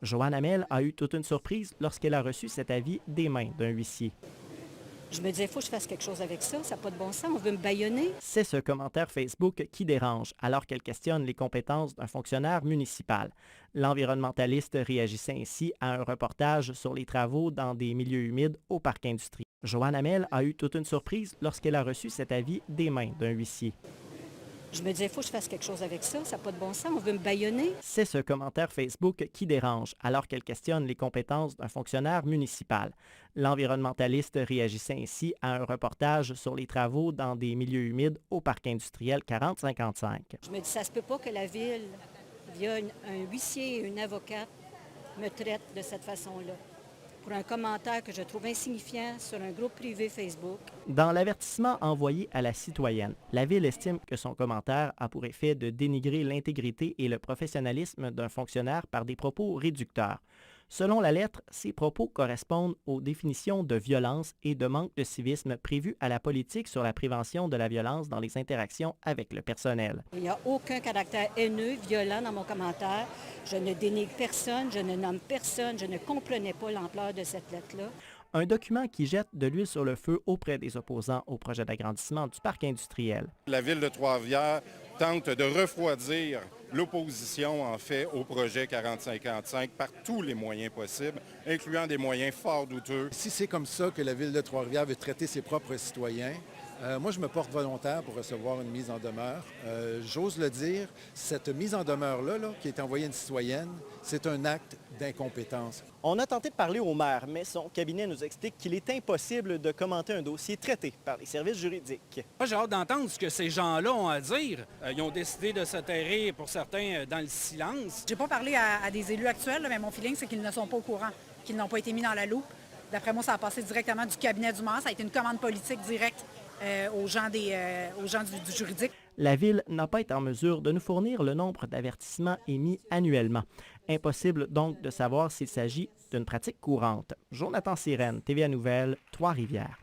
Joanne Hamel a eu toute une surprise lorsqu'elle a reçu cet avis des mains d'un huissier. Je me disais, il faut que je fasse quelque chose avec ça n'a pas de bon sens, on veut me bâillonner. C'est ce commentaire Facebook qui dérange alors qu'elle questionne les compétences d'un fonctionnaire municipal. L'environnementaliste réagissait ainsi à un reportage sur les travaux dans des milieux humides au parc industriel. Joanne Hamel a eu toute une surprise lorsqu'elle a reçu cet avis des mains d'un huissier. Je me disais, il faut que je fasse quelque chose avec ça n'a pas de bon sens, on veut me bâillonner. C'est ce commentaire Facebook qui dérange alors qu'elle questionne les compétences d'un fonctionnaire municipal. L'environnementaliste réagissait ainsi à un reportage sur les travaux dans des milieux humides au parc industriel 4055. Je me dis, ça se peut pas que la ville, via un huissier et une avocate, me traite de cette façon-là. Pour un commentaire que je trouve insignifiant sur un groupe privé Facebook. Dans l'avertissement envoyé à la citoyenne, la Ville estime que son commentaire a pour effet de dénigrer l'intégrité et le professionnalisme d'un fonctionnaire par des propos réducteurs. Selon la lettre, ces propos correspondent aux définitions de violence et de manque de civisme prévues à la politique sur la prévention de la violence dans les interactions avec le personnel. Il n'y a aucun caractère haineux, violent dans mon commentaire. Je ne dénigre personne, je ne nomme personne, je ne comprenais pas l'ampleur de cette lettre-là. Un document qui jette de l'huile sur le feu auprès des opposants au projet d'agrandissement du parc industriel. La Ville de Trois-Rivières tente de refroidir l'opposition, en fait, au projet 4055 par tous les moyens possibles, incluant des moyens fort douteux. Si c'est comme ça que la Ville de Trois-Rivières veut traiter ses propres citoyens, moi, je me porte volontaire pour recevoir une mise en demeure. J'ose le dire, cette mise en demeure-là, qui est envoyée à une citoyenne, c'est un acte d'incompétence. On a tenté de parler au maire, mais son cabinet nous explique qu'il est impossible de commenter un dossier traité par les services juridiques. Moi, j'ai hâte d'entendre ce que ces gens-là ont à dire. Ils ont décidé de se terrer, pour certains, dans le silence. J'ai pas parlé à des élus actuels, mais mon feeling, c'est qu'ils ne sont pas au courant, qu'ils n'ont pas été mis dans la loupe. D'après moi, ça a passé directement du cabinet du maire. Ça a été une commande politique directe aux gens du juridique. La Ville n'a pas été en mesure de nous fournir le nombre d'avertissements émis annuellement. Impossible donc de savoir s'il s'agit d'une pratique courante. Jonathan Sirène, TVA Nouvelles, Trois-Rivières.